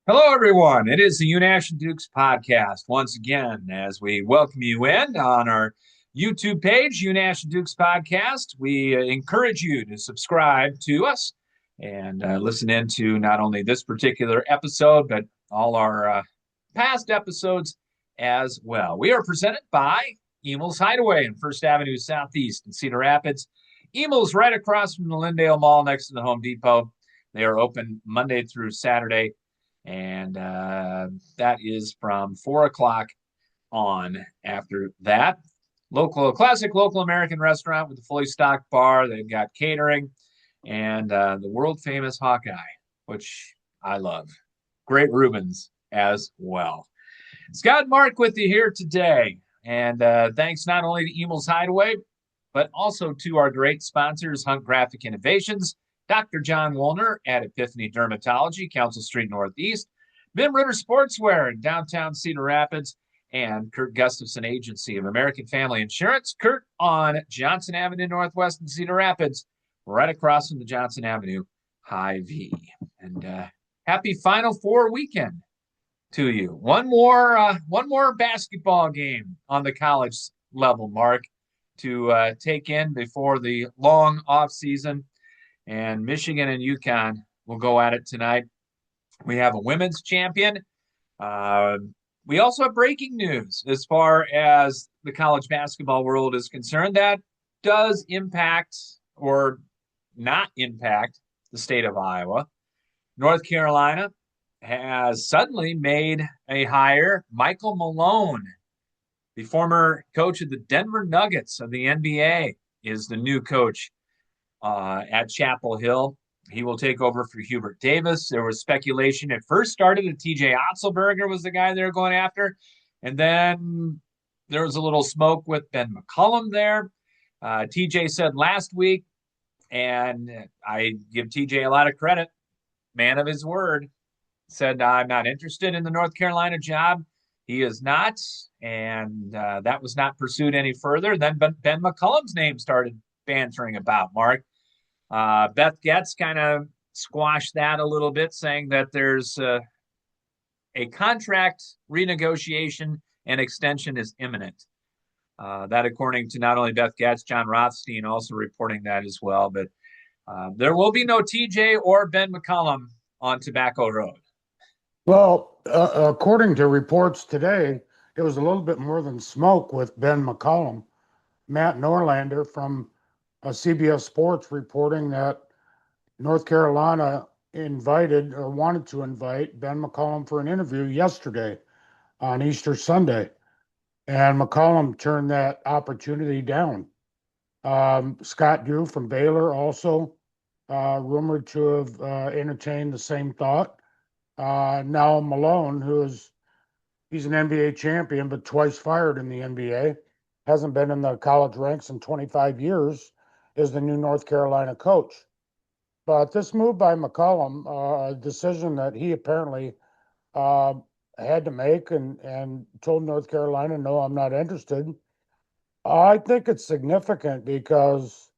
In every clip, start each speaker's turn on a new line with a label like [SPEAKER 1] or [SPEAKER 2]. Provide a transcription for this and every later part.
[SPEAKER 1] Hello, everyone. It is the Unash and Dukes podcast once again as we welcome you in on our YouTube page, Unash and Dukes podcast. We encourage you to subscribe to us and listen into not only this particular episode, but all our past episodes as well. We are presented by Emel's Hideaway in First Avenue Southeast in Cedar Rapids. Emel's right across from the Lindale Mall next to the Home Depot. They are open Monday through Saturday and that is from 4 o'clock on. After that, classic local American restaurant with a fully stocked bar. They've got catering and the world famous Hawkeye, which I love. Great Rubens as well. Scott and Mark with you here today. And thanks not only to Emel's Hideaway, but also to our great sponsors, Hunt Graphic Innovations, Dr. John Woolner at Epiphany Dermatology, Council Street Northeast, Vim Ritter Sportswear in downtown Cedar Rapids, and Kurt Gustafson Agency of American Family Insurance. Kurt on Johnson Avenue Northwest in Cedar Rapids, right across from the Johnson Avenue High V. And happy Final Four weekend to you. One more basketball game on the college level, Mark, to take in before the long off season. And Michigan and UConn will go at it tonight. We have a women's champion. We also have breaking news as far as the college basketball world is concerned that does impact or not impact the state of Iowa. North Carolina has suddenly made a hire. Michael Malone, the former coach of the Denver Nuggets of the NBA, is the new coach at Chapel Hill. He will take over for Hubert Davis. There was speculation. It first started that TJ Otzelberger was the guy they were going after. And then there was a little smoke with Ben McCollum there. TJ said last week, and I give TJ a lot of credit, man of his word, said, I'm not interested in the North Carolina job. He is not. And that was not pursued any further. Then Ben McCollum's name started bantering about, Mark. Beth Getz kind of squashed that a little bit, saying that there's a contract renegotiation and extension is imminent. That, according to not only Beth Getz, John Rothstein also reporting that as well. But there will be no TJ or Ben McCollum on Tobacco Road.
[SPEAKER 2] Well, according to reports today, it was a little bit more than smoke with Ben McCollum. Matt Norlander from CBS Sports reporting that North Carolina invited or wanted to invite Ben McCollum for an interview yesterday on Easter Sunday. And McCollum turned that opportunity down. Scott Drew from Baylor also rumored to have entertained the same thought. Now Malone, he's an NBA champion, but twice fired in the NBA, hasn't been in the college ranks in 25 years, is the new North Carolina coach. But this move by McCollum, a decision that he apparently had to make and told North Carolina, no, I'm not interested. I think it's significant because,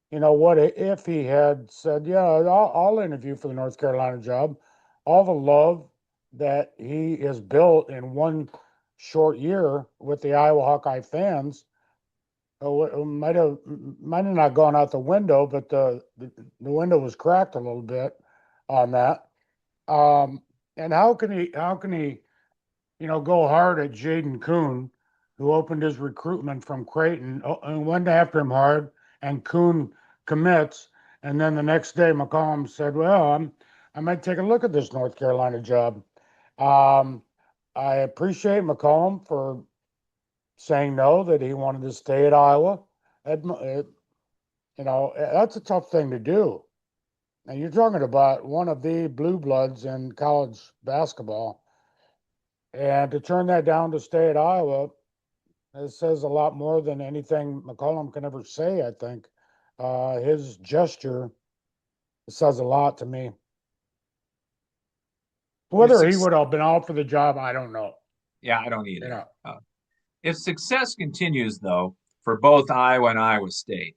[SPEAKER 2] what if he had said, yeah, I'll interview for the North Carolina job. All the love that he has built in one short year with the Iowa Hawkeye fans might have not gone out the window, but the window was cracked a little bit on that. And how can he go hard at Jaden Kuhn, who opened his recruitment from Creighton and went after him hard, and Kuhn commits, and then the next day McCollum said, well, I might take a look at this North Carolina job. I appreciate McCollum for saying no, that he wanted to stay at Iowa. That's a tough thing to do. And you're talking about one of the blue bloods in college basketball. And to turn that down to stay at Iowa, it says a lot more than anything McCollum can ever say, I think. His gesture says a lot to me. Whether he would have been out for the job, I don't know.
[SPEAKER 1] Yeah, I don't either. If success continues, though, for both Iowa and Iowa State,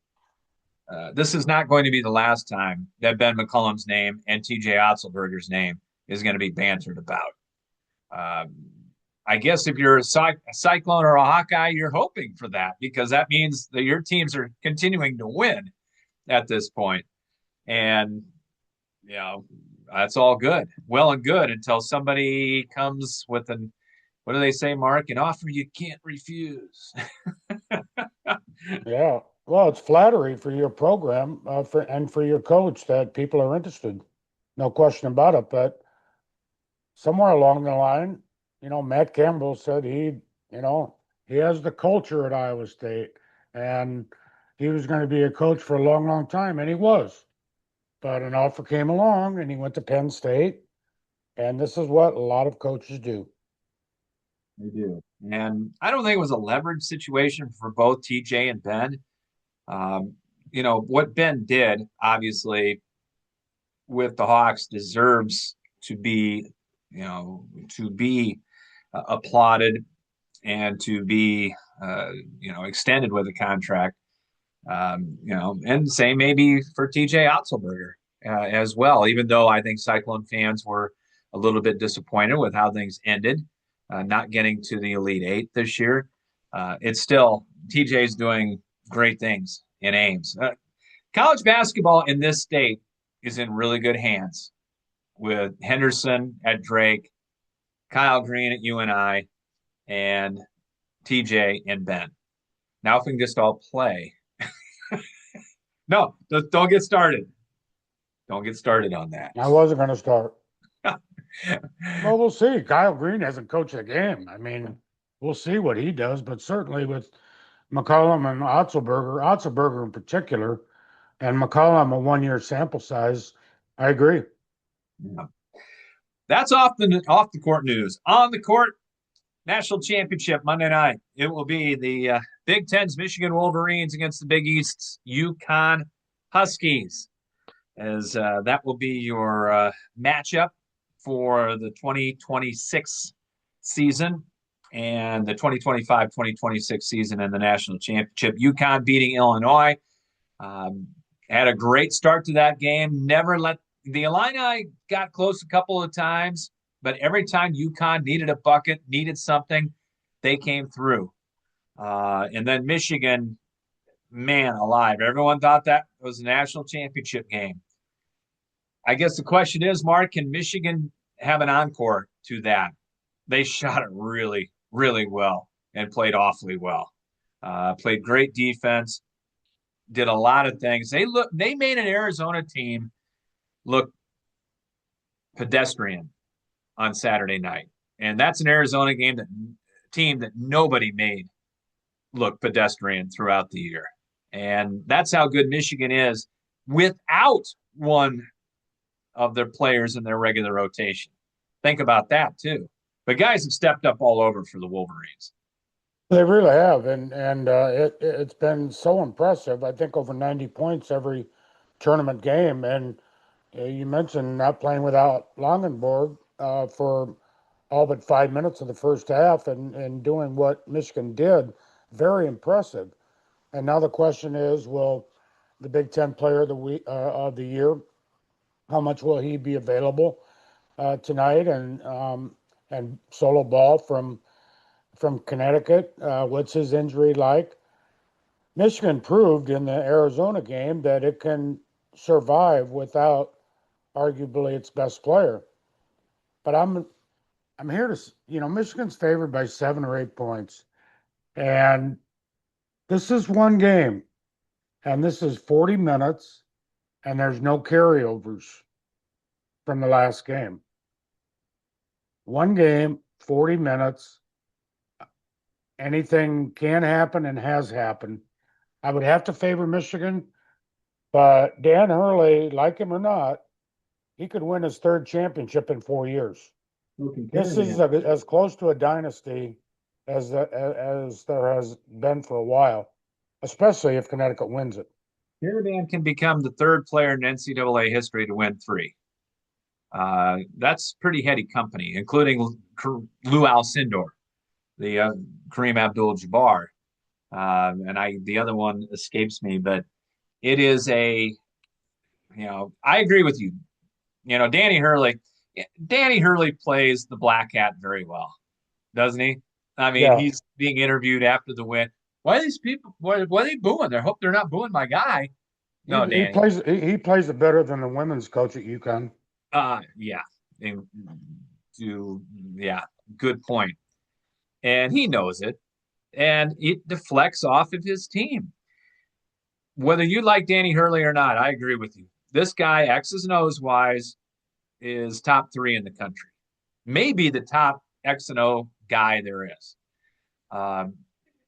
[SPEAKER 1] this is not going to be the last time that Ben McCollum's name and TJ Otzelberger's name is going to be bantered about. Um, I guess if you're a Cyclone or a Hawkeye, you're hoping for that because that means that your teams are continuing to win at this point. And, you know, that's all good, well and good until somebody comes with what do they say, Mark? An offer you can't refuse.
[SPEAKER 2] Yeah. Well, it's flattery for your program and for your coach that people are interested. No question about it. But somewhere along the line, Matt Campbell said he has the culture at Iowa State and he was going to be a coach for a long, long time, and he was. But an offer came along and he went to Penn State, and this is what a lot of coaches do.
[SPEAKER 1] They do. And I don't think it was a leverage situation for both TJ and Ben. Um, what Ben did, obviously, with the Hawks deserves to be, applauded and to be, extended with a contract. And same maybe for TJ Otzelberger as well. Even though I think Cyclone fans were a little bit disappointed with how things ended, not getting to the Elite Eight this year. It's still TJ's doing great things in Ames. College basketball in this state is in really good hands with Henderson at Drake, Kyle Green at UNI, and TJ and Ben. Now, if we can just all play. No, don't get started. Don't get started on that.
[SPEAKER 2] I wasn't going to start. Well, we'll see. Kyle Green hasn't coached a game. I mean, we'll see what he does, but certainly with McCollum and Otzelberger in particular, and McCollum a 1 year sample size, I agree.
[SPEAKER 1] Yeah. That's off the court news. On the court, national championship Monday night. It will be the Big Ten's Michigan Wolverines against the Big East's UConn Huskies, as that will be your matchup for the 2026 season and the 2025-2026 season in the national championship. UConn beating Illinois. Had a great start to that game. Never let the Illini got close a couple of times, but every time UConn needed a bucket, needed something, they came through. And then Michigan, man alive. Everyone thought that was a national championship game. I guess the question is, Mark, can Michigan have an encore to that? They shot it really, really well and played awfully well. Played great defense, did a lot of things. They made an Arizona team look pedestrian on Saturday night. And that's an Arizona team that nobody made look pedestrian throughout the year. And that's how good Michigan is without one of their players in their regular rotation. Think about that too. But guys have stepped up all over for the Wolverines.
[SPEAKER 2] They really have, and it's been so impressive. I think over 90 points every tournament game, and you mentioned not playing without Longenborg for all but 5 minutes of the first half, and doing what Michigan did. Very impressive. And now the question is, will the Big Ten Player of the Year, how much will he be available tonight? And Solo Ball from Connecticut, what's his injury like? Michigan proved in the Arizona game that it can survive without arguably its best player. But I'm here to, Michigan's favored by 7 or 8 points. And this is one game, and this is 40 minutes, and there's no carryovers from the last game. One game, 40 minutes. Anything can happen and has happened. I would have to favor Michigan, but Dan Hurley, like him or not, he could win his third championship in 4 years. This is as close to a dynasty as there has been for a while, especially if Connecticut wins it.
[SPEAKER 1] Caravan can become the third player in NCAA history to win three. That's pretty heady company, including Lou Alcindor, the Kareem Abdul-Jabbar, and the other one escapes me, but it is I agree with you. Danny Hurley, Danny Hurley plays the black hat very well, doesn't he? I mean,
[SPEAKER 2] Yeah,
[SPEAKER 1] he's being interviewed after the win. Why are these people? Why are they booing? I hope they're not booing my guy.
[SPEAKER 2] he
[SPEAKER 1] No,
[SPEAKER 2] he
[SPEAKER 1] Danny.
[SPEAKER 2] plays he plays it better than the women's coach at UConn.
[SPEAKER 1] Yeah. And do yeah, good point. And he knows it, and it deflects off of his team. Whether you like Danny Hurley or not, I agree with you. This guy, X's and O's wise, is top 3 in the country. Maybe the top X and O guy there is. Um,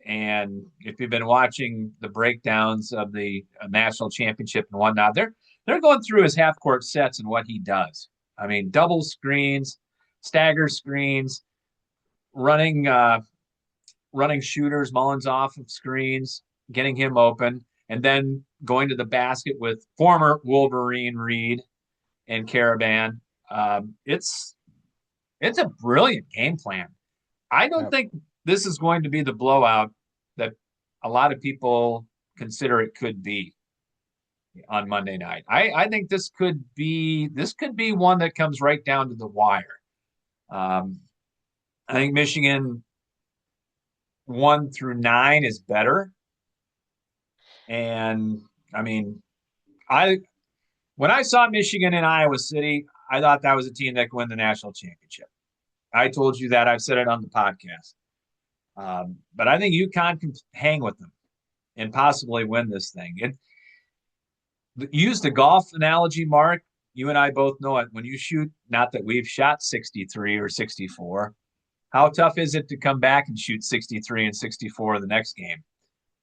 [SPEAKER 1] and if you've been watching the breakdowns of the national championship and whatnot, they're going through his half court sets and what he does. I mean, double screens, stagger screens, running running shooters, Mullins off of screens, getting him open, and then going to the basket with former Wolverine Reed and Caravan. It's a brilliant game plan. I don't
[SPEAKER 2] Yeah.
[SPEAKER 1] think this is going to be the blowout that a lot of people consider it could be on Monday night. I think this could be one that comes right down to the wire. Um, I think Michigan 1 through 9 is better, and I mean, I when I saw Michigan in Iowa City, I thought that was a team that could win the national championship. I told you that. I've said it on the podcast. But I think UConn can hang with them and possibly win this thing. Use the golf analogy, Mark. You and I both know it. When you shoot, not that we've shot 63 or 64, how tough is it to come back and shoot 63 and 64 the next game?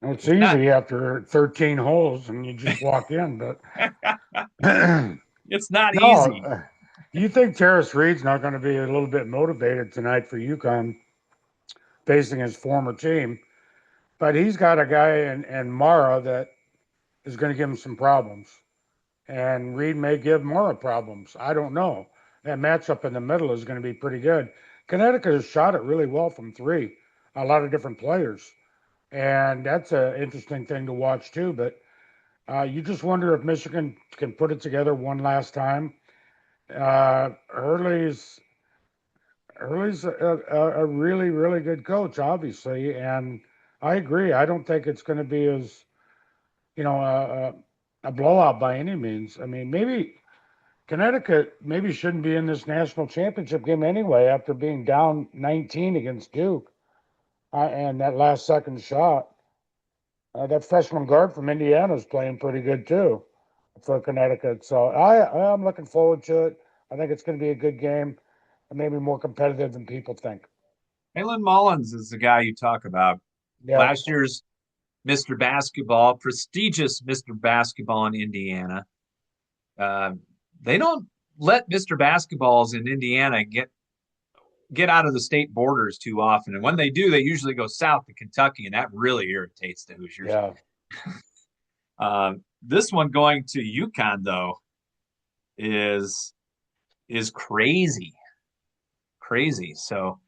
[SPEAKER 2] It's
[SPEAKER 1] It's not.
[SPEAKER 2] easy after 13 holes and you just walk in, but
[SPEAKER 1] It's not
[SPEAKER 2] no.
[SPEAKER 1] easy.
[SPEAKER 2] You think Terrace Reed's not going to be a little bit motivated tonight for UConn facing his former team? But he's got a guy in Mara that is going to give him some problems. And Reed may give Mara problems. I don't know. That matchup in the middle is going to be pretty good. Connecticut has shot it really well from 3, a lot of different players. And that's an interesting thing to watch too. But you just wonder if Michigan can put it together one last time. Hurley's a really, really good coach, obviously. And I agree. I don't think it's going to be as, a blowout by any means. I mean, maybe Connecticut maybe shouldn't be in this national championship game anyway after being down 19 against Duke and that last second shot. That freshman guard from Indiana is playing pretty good too for Connecticut. So I'm looking forward to it. I think it's going to be a good game and maybe more competitive than people think.
[SPEAKER 1] Halen Mullins is the guy you talk about.
[SPEAKER 2] Yeah.
[SPEAKER 1] Last year's Mr. Basketball, prestigious Mr. Basketball in Indiana. Uh, they don't let Mr. Basketballs in Indiana get out of the state borders too often, and when they do, they usually go south to Kentucky, and that really irritates the Hoosiers.
[SPEAKER 2] Yeah.
[SPEAKER 1] This one going to UConn though is crazy, crazy. So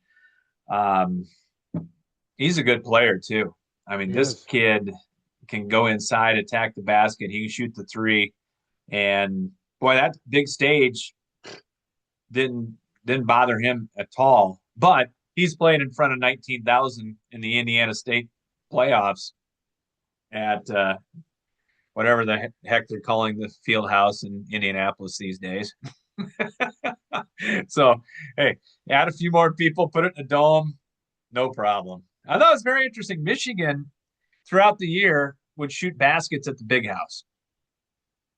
[SPEAKER 1] he's a good player too. I mean, this kid can go inside, attack the basket. He can shoot the 3, and boy, that big stage didn't bother him at all. But he's played in front of 19,000 in the Indiana State playoffs at whatever the heck they're calling the field house in Indianapolis these days. So, hey, add a few more people, put it in a dome, no problem. I thought it was very interesting. Michigan, throughout the year, would shoot baskets at the big house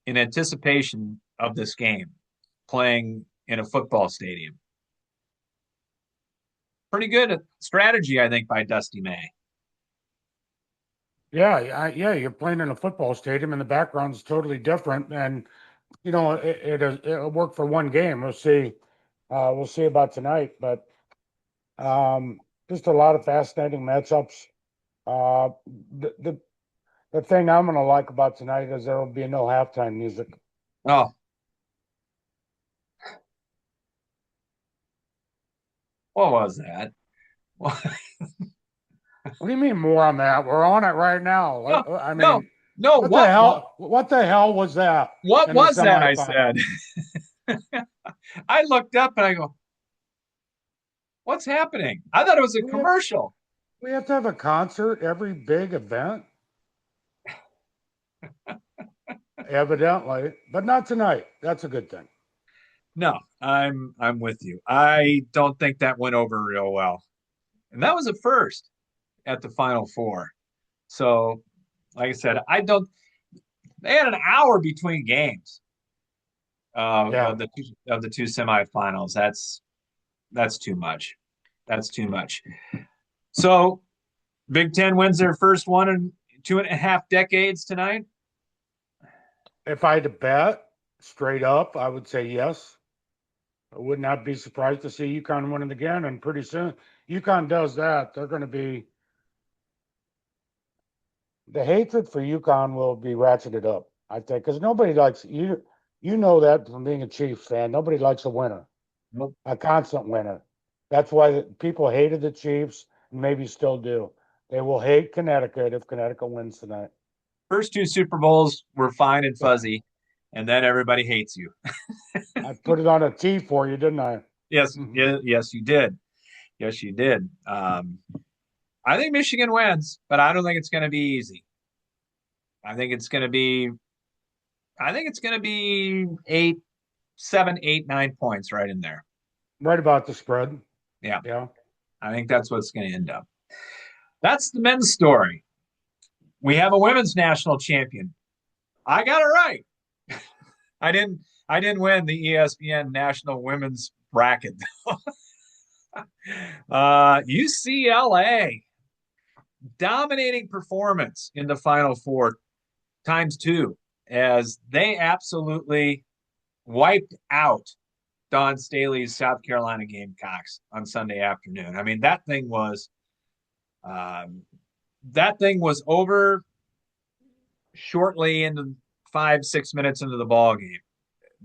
[SPEAKER 1] in anticipation of this game, playing in a football stadium. Pretty good strategy, I think, by Dusty May.
[SPEAKER 2] Yeah, you're playing in a football stadium and the background's totally different. And, it'll work for one game. We'll see. We'll see about tonight. But just a lot of fascinating matchups. Uh, the thing I'm going to like about tonight is there will be no halftime music.
[SPEAKER 1] Oh. What was that?
[SPEAKER 2] What do you mean more on that? We're on it right now.
[SPEAKER 1] No,
[SPEAKER 2] I mean,
[SPEAKER 1] no.
[SPEAKER 2] What the hell was that?
[SPEAKER 1] What was that? I said. I looked up and I go, what's happening? I thought it was a
[SPEAKER 2] We have,
[SPEAKER 1] commercial.
[SPEAKER 2] we have to have a concert every big event, evidently, but not tonight. That's a good thing.
[SPEAKER 1] No, I'm with you. I don't think that went over real well. And that was a first at the Final Four. So, like I said, I don't. They had an hour between games
[SPEAKER 2] Yeah.
[SPEAKER 1] of the two semifinals. That's too much. That's too much. So, Big Ten wins their first one in 2.5 decades tonight.
[SPEAKER 2] If I had to bet straight up, I would say yes. I would not be surprised to see UConn win it again. And pretty soon, UConn does that. They're going to be the hatred for UConn will be ratcheted up, I think, because nobody likes you. You know that from being a Chiefs fan. Nobody likes a winner,
[SPEAKER 1] Nope.
[SPEAKER 2] a constant winner. That's why people hated the Chiefs and maybe still do. They will hate Connecticut if Connecticut wins tonight.
[SPEAKER 1] First two Super Bowls were fine and fuzzy, and then everybody hates you.
[SPEAKER 2] I put it on a tee for you, didn't I?
[SPEAKER 1] Yes, yes, you did. Yes, you did. I think Michigan wins, but I don't think it's going to be easy. I think it's going to be. I think it's going to be 7, 8, 9 points right in there.
[SPEAKER 2] Right about the spread.
[SPEAKER 1] Yeah,
[SPEAKER 2] Yeah.
[SPEAKER 1] I think that's what's going to end up. That's the men's story. We have a women's national champion. I got it right. I didn't. I didn't win the ESPN National Women's Bracket. UCLA dominating performance in the Final Four times two as they absolutely wiped out Don Staley's South Carolina Gamecocks on Sunday afternoon. I mean, um, that thing was over shortly into 5, 6 minutes into the ball game.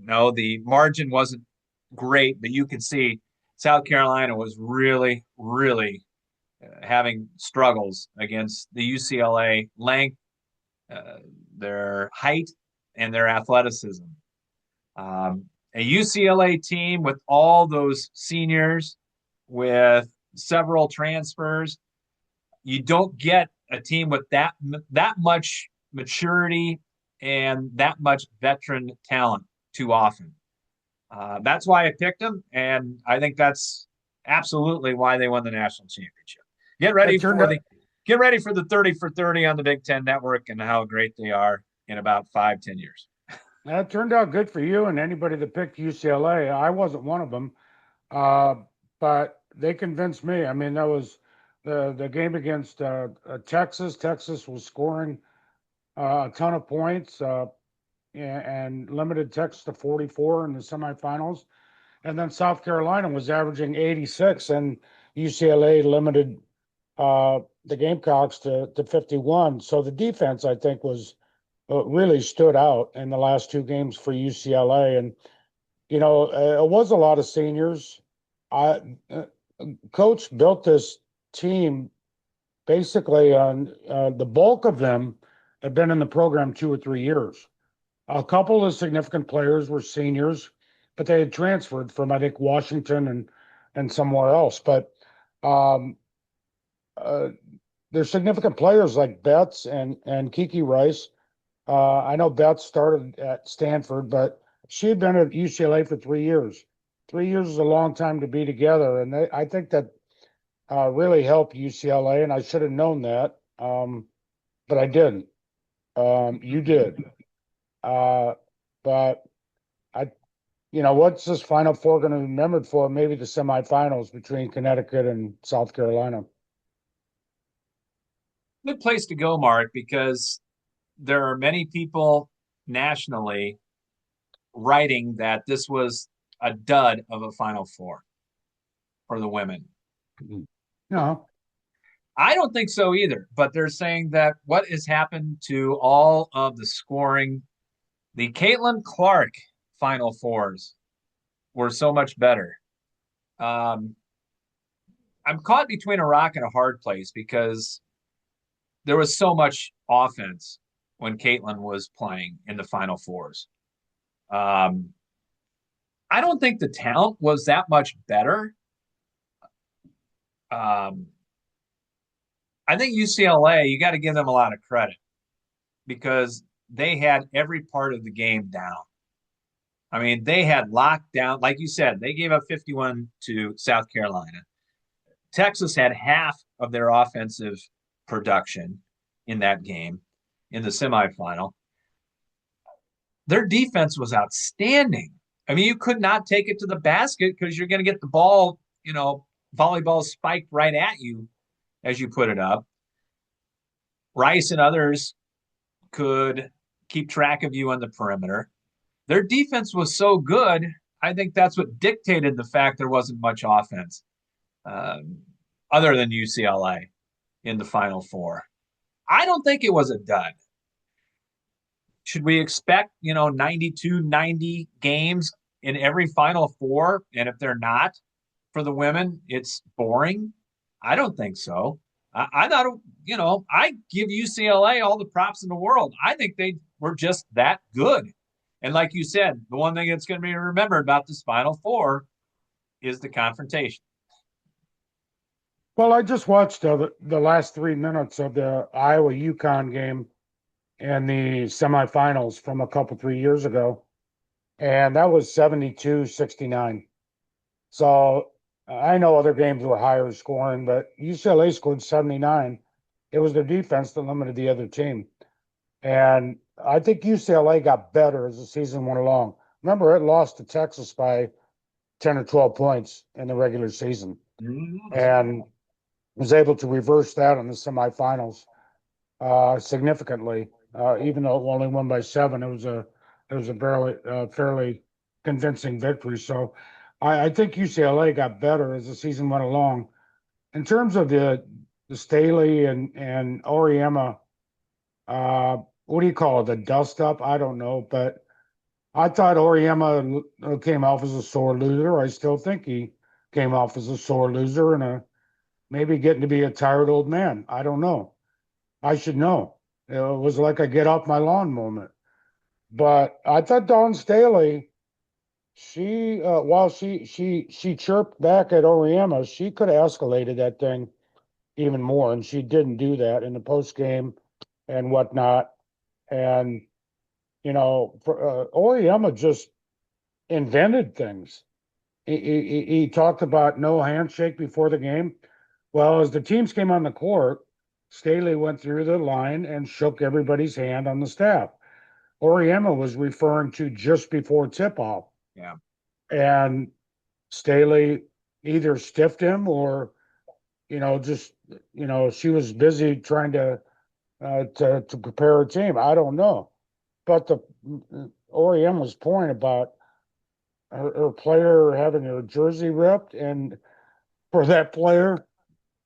[SPEAKER 1] No, the margin wasn't great, but you could see South Carolina was really, really having struggles against the UCLA length, uh, their height, and their athleticism. A UCLA team with all those seniors, with several transfers, you don't get a team with that much maturity and that much veteran talent too often. That's why I picked them, and I think that's absolutely why they won the national championship. Get ready
[SPEAKER 2] It turned
[SPEAKER 1] for
[SPEAKER 2] out
[SPEAKER 1] the get ready for the 30 for 30 on the Big Ten Network and how great they are in about 5, 10 years.
[SPEAKER 2] that turned out good for you and anybody that picked UCLA. I wasn't one of them. Uh, but they convinced me. I mean, that was the game against Texas. Texas was scoring a ton of points and limited Texas to 44 in the semifinals. And then South Carolina was averaging 86, and UCLA limited the Gamecocks to 51. So the defense, I think, was really stood out in the last two games for UCLA. And it was a lot of seniors. I Coach built this team basically on the bulk of them have been in the program 2 or 3 years. A couple of significant players were seniors, but they had transferred from I think Washington and somewhere else. But um, uh, there's significant players like Betts and Kiki Rice. I know Beth started at Stanford, but she had been at UCLA for 3 years. 3 years is a long time to be together, and I think that really helped UCLA, and I should have known that, but I didn't. You did, uh, but I, what's this Final Four going to be remembered for? Maybe the semifinals between Connecticut and South Carolina.
[SPEAKER 1] Good place to go, Mark, because there are many people nationally writing that this was a dud of a Final Four for the women.
[SPEAKER 2] No,
[SPEAKER 1] I don't think so either, but they're saying that what has happened to all of the scoring, the Caitlin Clark Final Fours were so much better. Um, I'm caught between a rock and a hard place because there was so much offense when Caitlin was playing in the Final Fours. Um, I don't think the talent was that much better. Um, I think UCLA, you got to give them a lot of credit because they had every part of the game down. I mean, they had locked down, like you said, they gave up 51 to South Carolina. Texas had half of their offensive production in that game in the semifinal. Their defense was outstanding. I mean, you could not take it to the basket because you're going to get the ball, volleyball spiked right at you as you put it up. Rice and others could keep track of you on the perimeter. Their defense was so good. I think that's what dictated the fact there wasn't much offense um, other than UCLA in the Final Four. I don't think it was a dud. Should we expect, 92, 90 games in every Final Four? And if they're not for the women, it's boring? I don't think so. I thought, I give UCLA all the props in the world. I think they were just that good. And like you said, the one thing that's going to be remembered about this Final Four is the confrontation.
[SPEAKER 2] Well, I just watched the last 3 minutes of the Iowa UConn game and the semifinals from a couple, 3 years ago. And that was 72-69. So I know other games were higher scoring, but UCLA scored 79. It was their defense that limited the other team. And I think UCLA got better as the season went along. Remember, it lost to Texas by 10 or 12 points in the regular season and was able to reverse that in the semifinals significantly. Even though it only won by 7, it was a fairly convincing victory. So I think UCLA got better as the season went along. In terms of the Staley and Oriema, what do you call it? The dust up? I don't know, but I thought Oriema came off as a sore loser. I still think he came off as a sore loser and maybe getting to be a tired old man. I don't know. I should know. It was like a get off my lawn moment. But I thought Dawn Staley, while she chirped back at Oriema, she could have escalated that thing even more, and she didn't do that in the post game and whatnot. And Oriema just invented things. He talked about no handshake before the game. Well, as the teams came on the court, Staley went through the line and shook everybody's hand on the staff. Oriema was referring to just before tip-off.
[SPEAKER 1] Yeah.
[SPEAKER 2] And Staley either stiffed him or, just, she was busy trying to prepare her team. I don't know. But the Oriema's point about her player having her jersey ripped and for that player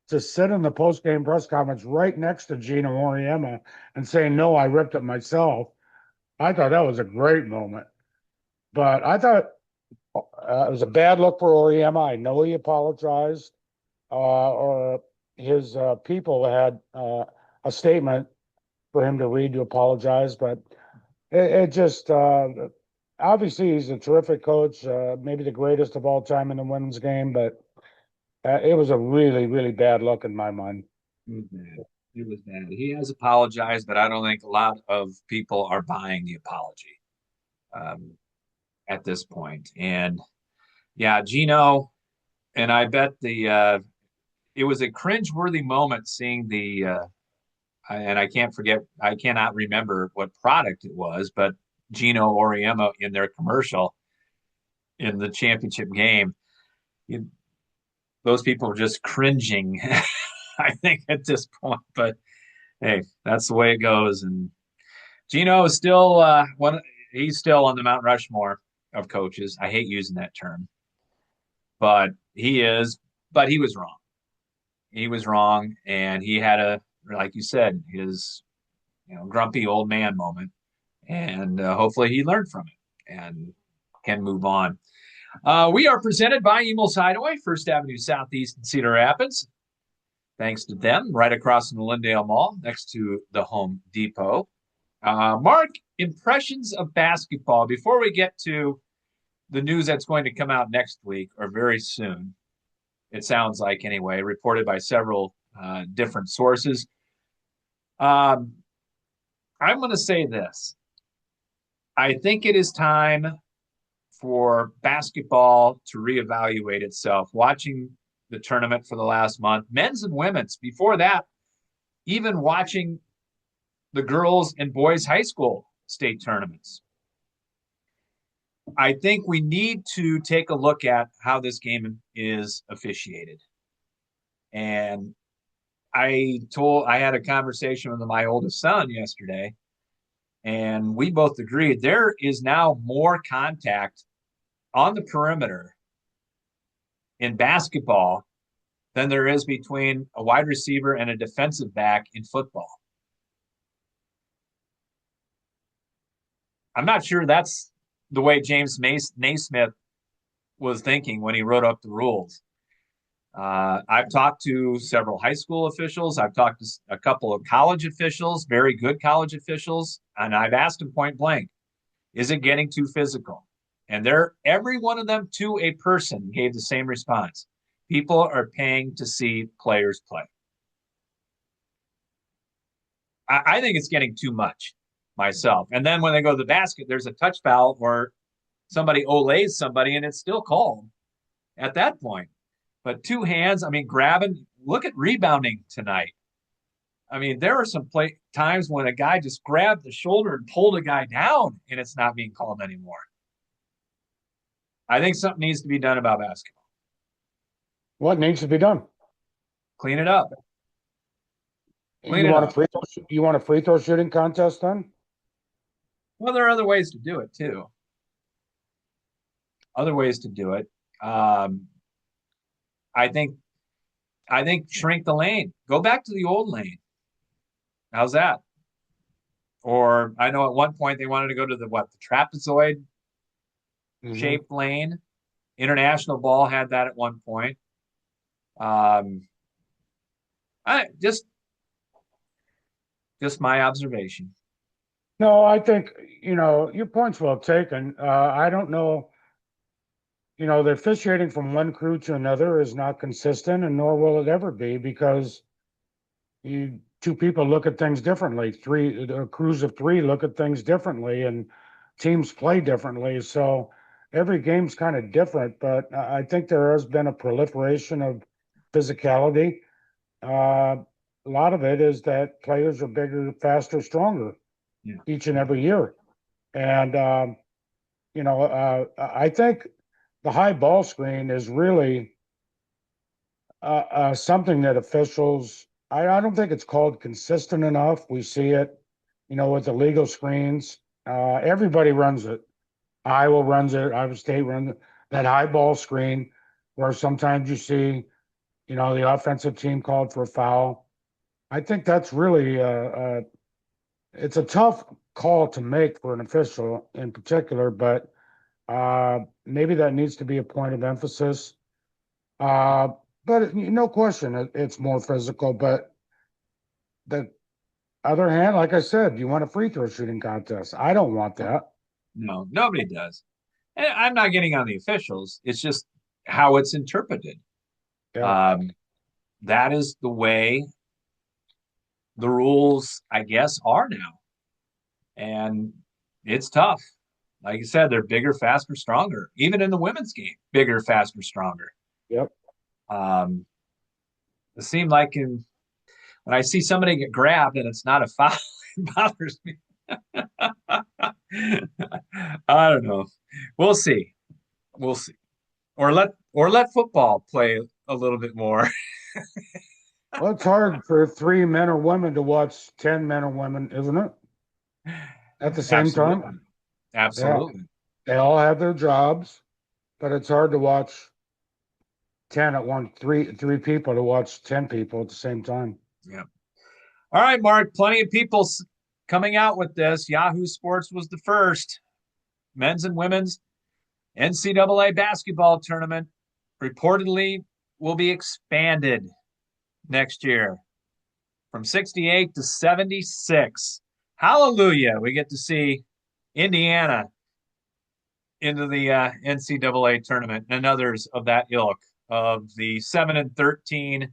[SPEAKER 2] to sit in the post-game press conference right next to Gina Oriema and say, no, I ripped it myself. I thought that was a great moment. But I thought it was a bad look for Oriema. I know he apologized, or his people had a statement for him to read to apologize. But it just obviously he's a terrific coach, maybe the greatest of all time in the women's game. But it was a really, really bad look in my mind.
[SPEAKER 1] It was bad. It was bad. He has apologized, but I don't think a lot of people are buying the apology at this point. And yeah, Gino, and I bet it was a cringeworthy moment seeing and I cannot remember what product it was, but Gino Oriema in their commercial in the championship game. Those people were just cringing, I think, at this point. But hey, that's the way it goes. And Gino is still he's still on the Mount Rushmore of coaches. I hate using that term, but he is. But he was wrong. He was wrong, and he had like you said, his grumpy old man moment, and hopefully he learned from it and can move on. We are presented by Emil's Hideaway, First Avenue Southeast in Cedar Rapids. Thanks to them, right across from the Lindale Mall, next to the Home Depot. Mark, impressions of basketball before we get to the news that's going to come out next week or very soon. It sounds like, anyway, reported by several different sources. I'm going to say this. I think it is time for basketball to reevaluate itself. Watching the tournament for the last month, men's and women's, before that, even watching the girls and boys high school state tournaments. I think we need to take a look at how this game is officiated. And I had a conversation with my oldest son yesterday, and we both agreed there is now more contact on the perimeter in basketball than there is between a wide receiver and a defensive back in football. I'm not sure that's the way James Naismith was thinking when he wrote up the rules. I've talked to several high school officials. I've talked to a couple of college officials, very good college officials, and I've asked them point blank, is it getting too physical? And every one of them to a person gave the same response. People are paying to see players play. I think it's getting too much myself. And then when they go to the basket, there's a touch foul or somebody olays somebody and it's still called at that point. But two hands, I mean, grabbing, look at rebounding tonight. I mean, there are some times when a guy just grabbed the shoulder and pulled a guy down and it's not being called anymore. I think something needs to be done about basketball.
[SPEAKER 2] What needs to be done?
[SPEAKER 1] Clean it up.
[SPEAKER 2] You want a free throw shooting contest then?
[SPEAKER 1] Well, there are other ways to do it too. Other ways to do it. I think shrink the lane. Go back to the old lane. How's that? Or I know at one point they wanted to go to the trapezoid shaped lane. International ball had that at one point. I just my observation.
[SPEAKER 2] No, I think, your point's well taken. I don't know. The officiating from one crew to another is not consistent, and nor will it ever be, because two people look at things differently. Crews of three look at things differently, and teams play differently. So every game's kind of different, but I think there has been a proliferation of physicality. A lot of it is that players are bigger, faster, stronger each and every year. And, I think the high ball screen is really something that officials, I don't think it's called consistent enough. We see it, with the legal screens. Everybody runs it. Iowa runs it. Iowa State runs it. That high ball screen where sometimes you see, the offensive team called for a foul. I think that's really, it's a tough call to make for an official in particular, but maybe that needs to be a point of emphasis. But no question, it's more physical. But the other hand, like I said, you want a free throw shooting contest. I don't want that.
[SPEAKER 1] No, nobody does. And I'm not getting on the officials. It's just how it's interpreted.
[SPEAKER 2] Yeah.
[SPEAKER 1] That is the way the rules, I guess, are now. And it's tough. Like you said, they're bigger, faster, stronger. Even in the women's game, bigger, faster, stronger.
[SPEAKER 2] Yep.
[SPEAKER 1] It seemed like when I see somebody get grabbed and it's not a foul, it bothers me. I don't know. We'll see. We'll see. Or let football play a little bit more.
[SPEAKER 2] Well, it's hard for 3 men or women to watch 10 men or women, isn't it? At the same time.
[SPEAKER 1] Absolutely.
[SPEAKER 2] Yeah. They all have their jobs, but it's hard to watch 10 at one, three people to watch 10 people at the same time.
[SPEAKER 1] Yeah. All right, Mark, plenty of people coming out with this. Yahoo Sports was the first. Men's and women's NCAA basketball tournament reportedly will be expanded next year from 68 to 76. Hallelujah. We get to see Indiana into the NCAA tournament and others of that ilk of the 7-13,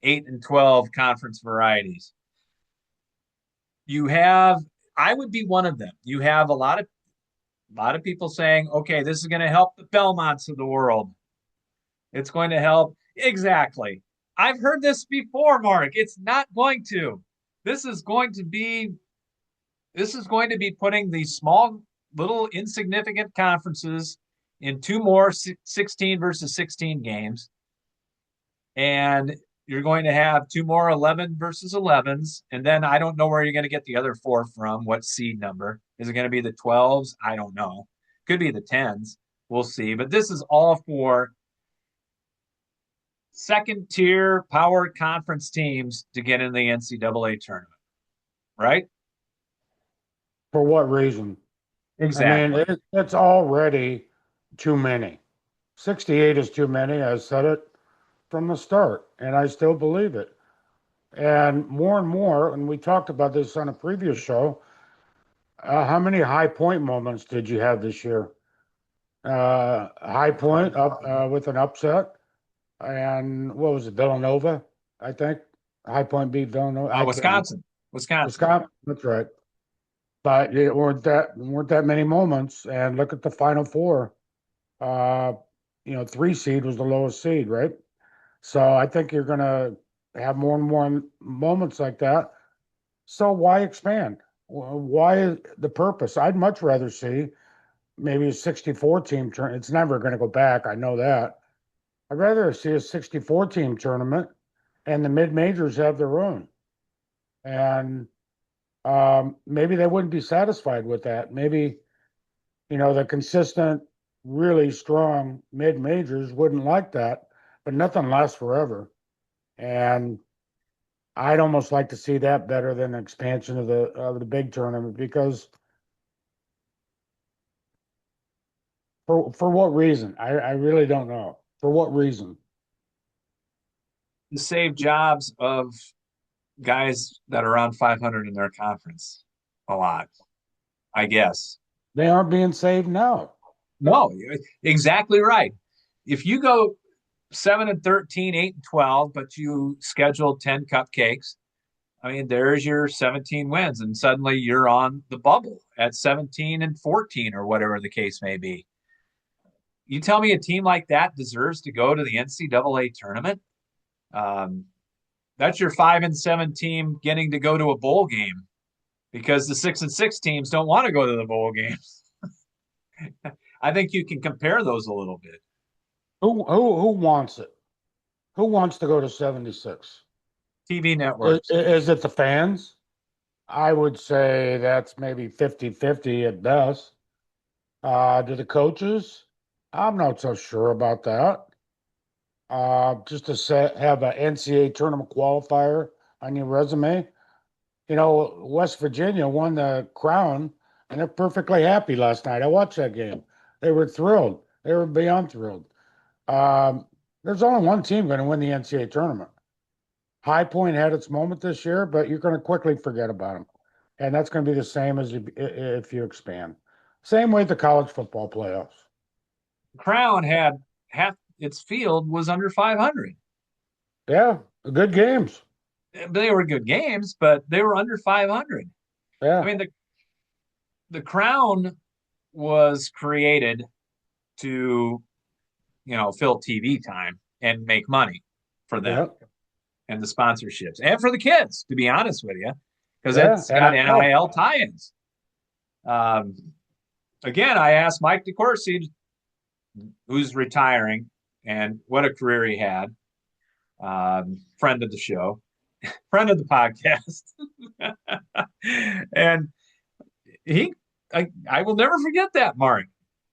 [SPEAKER 1] 8-12 conference varieties. You have, I would be one of them. You have a lot of people saying, okay, this is going to help the Belmonts of the world. It's going to help. Exactly. I've heard this before, Mark. It's not going to. This is going to be this is going to be putting these small, little, insignificant conferences in two more 16 versus 16 games. And you're going to have two more 11 versus 11s. And then I don't know where you're going to get the other four from. What seed number? Is it going to be the 12s? I don't know. Could be the 10s. We'll see. But this is all for second tier power conference teams to get in the NCAA tournament, right?
[SPEAKER 2] For what reason? I mean,
[SPEAKER 1] Exactly.
[SPEAKER 2] it's already too many. 68 is too many. I said it from the start, and I still believe it. And more, and we talked about this on a previous show. How many high point moments did you have this year? High point up with an upset, and what was it, Villanova? I think High Point beat Villanova. I can't remember.
[SPEAKER 1] Wisconsin. Wisconsin.
[SPEAKER 2] Wisconsin. That's right. But it weren't that many moments. And look at the Final Four. Uh, 3 seed was the lowest seed, right? So I think you're going to have more and more moments like that. So why expand? Why the purpose? I'd much rather see maybe a 64 team turn. It's never going to go back. I know that. I'd rather see a 64 team tournament and the mid majors have their own. And maybe they wouldn't be satisfied with that. Maybe, the consistent, really strong mid majors wouldn't like that, but nothing lasts forever. And I'd almost like to see that better than expansion of the big tournament because for what reason? I really don't know. For what reason?
[SPEAKER 1] To save jobs of guys that are around 500 in their conference a lot, I guess.
[SPEAKER 2] They aren't being saved now.
[SPEAKER 1] No, exactly right. If you go 7-13, 8-12, but you schedule 10 cupcakes, I mean, there's your 17 wins, and suddenly you're on the bubble at 17-14 or whatever the case may be. You tell me a team like that deserves to go to the NCAA tournament? Um, that's your 5-7 team getting to go to a bowl game because the 6-6 teams don't want to go to the bowl games. I think you can compare those a little bit.
[SPEAKER 2] Who wants it? Who wants to go to 76?
[SPEAKER 1] TV
[SPEAKER 2] Is,
[SPEAKER 1] networks.
[SPEAKER 2] is it the fans? I would say that's maybe 50-50 at best. To the coaches, I'm not so sure about that. Just to have an NCAA tournament qualifier on your resume. West Virginia won the crown, and they're perfectly happy last night. I watched that game. They were thrilled. They were beyond thrilled. Um, there's only one team going to win the NCAA tournament. High Point had its moment this year, but you're going to quickly forget about them. And that's going to be the same as if you expand. Same way the college football playoffs.
[SPEAKER 1] Crown had half its field was under 500.
[SPEAKER 2] Yeah, good games.
[SPEAKER 1] They were good games, but they were under 500. I
[SPEAKER 2] Yeah,
[SPEAKER 1] mean, the Crown was created to, fill TV time and make money for them
[SPEAKER 2] yeah,
[SPEAKER 1] and the sponsorships and for the kids, to be honest with you, because
[SPEAKER 2] yeah.
[SPEAKER 1] it's
[SPEAKER 2] And
[SPEAKER 1] got
[SPEAKER 2] I know.
[SPEAKER 1] NIL tie-ins. Um, again, I asked Mike DeCourcy, who's retiring, and what a career he had. Friend of the show, friend of the podcast, and I will never forget that, Mark.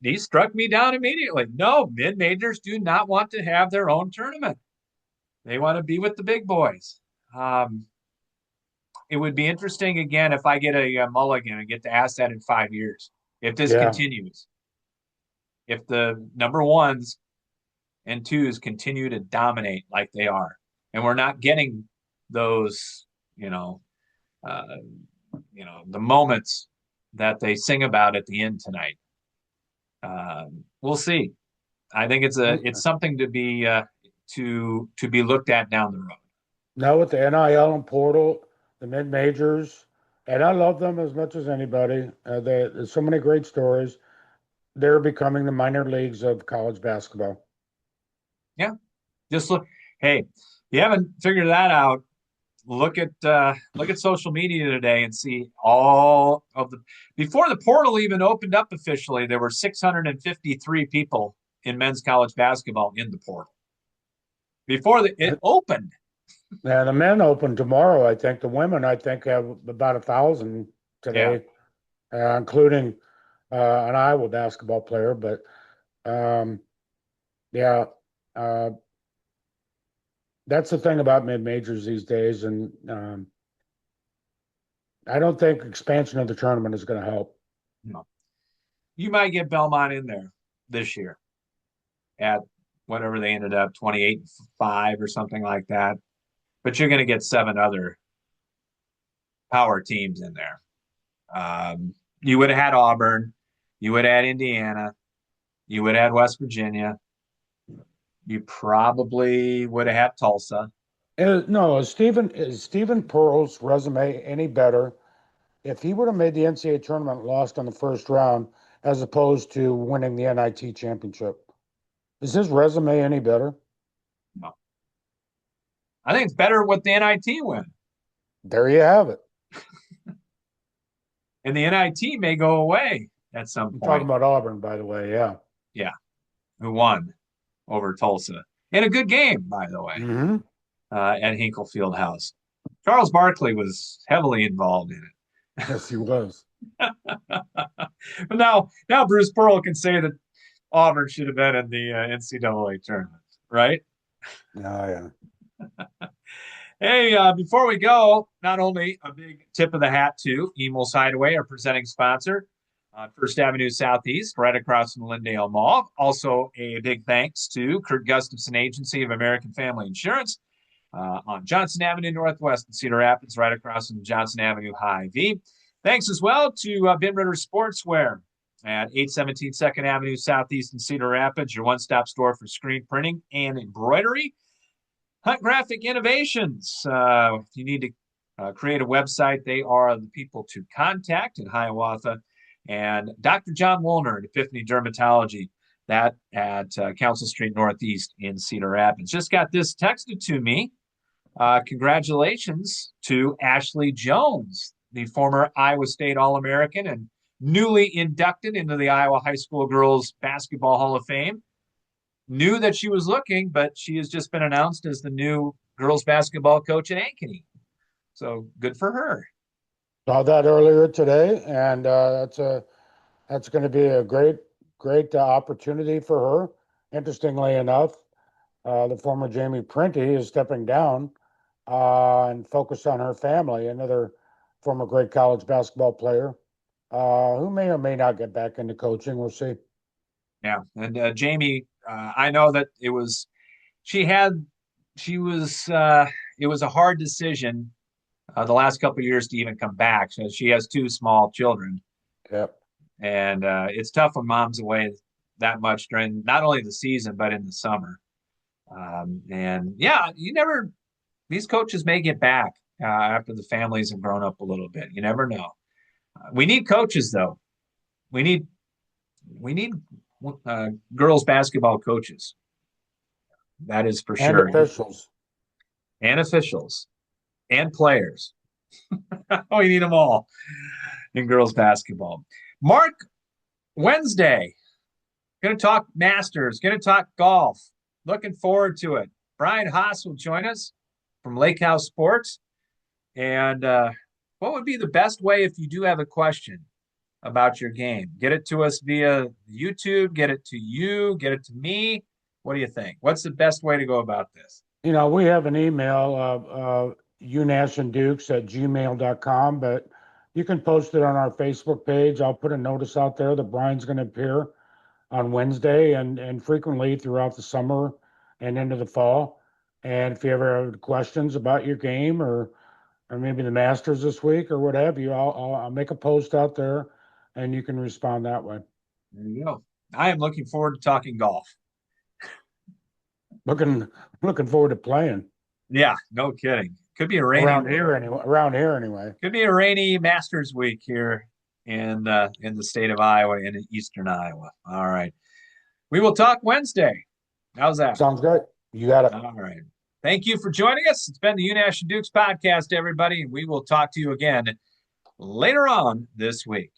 [SPEAKER 1] He struck me down immediately. No, mid majors do not want to have their own tournament. They want to be with the big boys. Um, it would be interesting again if I get a mulligan and get to ask that in 5 years. If this
[SPEAKER 2] Yeah,
[SPEAKER 1] continues, if the number ones and twos continue to dominate like they are, and we're not getting those, the moments that they sing about at the end tonight. We'll see. I think it's something to be looked at down the road.
[SPEAKER 2] Now with the NIL and portal, the mid majors, and I love them as much as anybody. There's so many great stories. They're becoming the minor leagues of college basketball.
[SPEAKER 1] Yeah, just look. Hey, you haven't figured that out. Look at social media today and see all of the before the portal even opened up officially. There were 653 people in men's college basketball in the portal before it opened.
[SPEAKER 2] Yeah, the men open tomorrow. I think the women, I think, have about 1,000
[SPEAKER 1] Yeah,
[SPEAKER 2] today, including an Iowa basketball player. But um, yeah, uh, that's the thing about mid majors these days, and I don't think expansion of the tournament is going to help.
[SPEAKER 1] no. You might get Belmont in there this year at whatever they ended up 28-5 or something like that. But you're going to get seven other power teams in there. You would have had Auburn, you would have had Indiana, you would have had West Virginia. You probably would have had Tulsa.
[SPEAKER 2] No, is Stephen Pearl's resume any better if he would have made the NCAA tournament and lost in the first round as opposed to winning the NIT championship? Is his resume any better?
[SPEAKER 1] No. I think it's better with the NIT win.
[SPEAKER 2] There you have it.
[SPEAKER 1] And the NIT may go away at some
[SPEAKER 2] I'm talking
[SPEAKER 1] point.
[SPEAKER 2] about Auburn, by the way. Yeah.
[SPEAKER 1] Yeah. Who won over Tulsa? In a good game, by the way,
[SPEAKER 2] Mm-hmm.
[SPEAKER 1] at Hinkle Field House. Charles Barkley was heavily involved in it.
[SPEAKER 2] Yes, he was.
[SPEAKER 1] But now Bruce Pearl can say that Auburn should have been in the NCAA tournament, right?
[SPEAKER 2] Oh, yeah.
[SPEAKER 1] Hey, before we go, not only a big tip of the hat to Emil's Hideaway, our presenting sponsor on First Avenue Southeast, right across from the Lindale Mall. Also, a big thanks to Kurt Gustafson Agency of American Family Insurance on Johnson Avenue Northwest in Cedar Rapids, right across from Johnson Avenue High V. Thanks as well to Ben Ritter Sportswear at 817 2nd Avenue Southeast in Cedar Rapids, your one-stop store for screen printing and embroidery. Hunt Graphic Innovations. If you need to create a website, they are the people to contact in Hiawatha. And Dr. John Woolner at Epiphany Dermatology, that at Council Street Northeast in Cedar Rapids. Just got this texted to me. Congratulations to Ashley Jones, the former Iowa State All-American and newly inducted into the Iowa High School Girls Basketball Hall of Fame. Knew that she was looking, but she has just been announced as the new girls basketball coach at Ankeny. So good for her.
[SPEAKER 2] Saw that earlier today, and that's going to be a great opportunity for her. Interestingly enough, the former Jamie Prenti is stepping down and focused on her family. Another former great college basketball player who may or may not get back into coaching. We'll see.
[SPEAKER 1] Yeah, and Jamie, I know that she had she was it was a hard decision the last couple of years to even come back. So she has two small children,
[SPEAKER 2] Yep.
[SPEAKER 1] and it's tough when mom's away that much during not only the season but in the summer. And yeah, you never these coaches may get back after the families have grown up a little bit. You never know. We need coaches though. We need we need girls basketball coaches. That is for
[SPEAKER 2] And
[SPEAKER 1] sure.
[SPEAKER 2] officials.
[SPEAKER 1] And officials and players. We need them all in girls basketball. Mark, Wednesday, going to talk Masters, going to talk golf. Looking forward to it. Brian Haas will join us from Lake House Sports. And what would be the best way if you do have a question about your game? Get it to us via YouTube, get it to you, get it to me. What do you think? What's the best way to go about this?
[SPEAKER 2] We have an email, unashanddukes@gmail.com, but you can post it on our Facebook page. I'll put a notice out there that Brian's going to appear on Wednesday and frequently throughout the summer and into the fall. And if you ever have questions about your game or maybe the Masters this week or what have you, I'll make a post out there and you can respond that way.
[SPEAKER 1] There you go. I am looking forward to talking golf.
[SPEAKER 2] Looking looking forward to playing
[SPEAKER 1] Yeah, no kidding. Could be a rainy,
[SPEAKER 2] around here anyway. Around here anyway.
[SPEAKER 1] could be a rainy Masters week here in the state of Iowa and in eastern Iowa. All right. We will talk Wednesday. How's that?
[SPEAKER 2] Sounds good. You got it.
[SPEAKER 1] All right. Thank you for joining us. It's been the Unash and Dukes podcast, everybody, and we will talk to you again later on this week.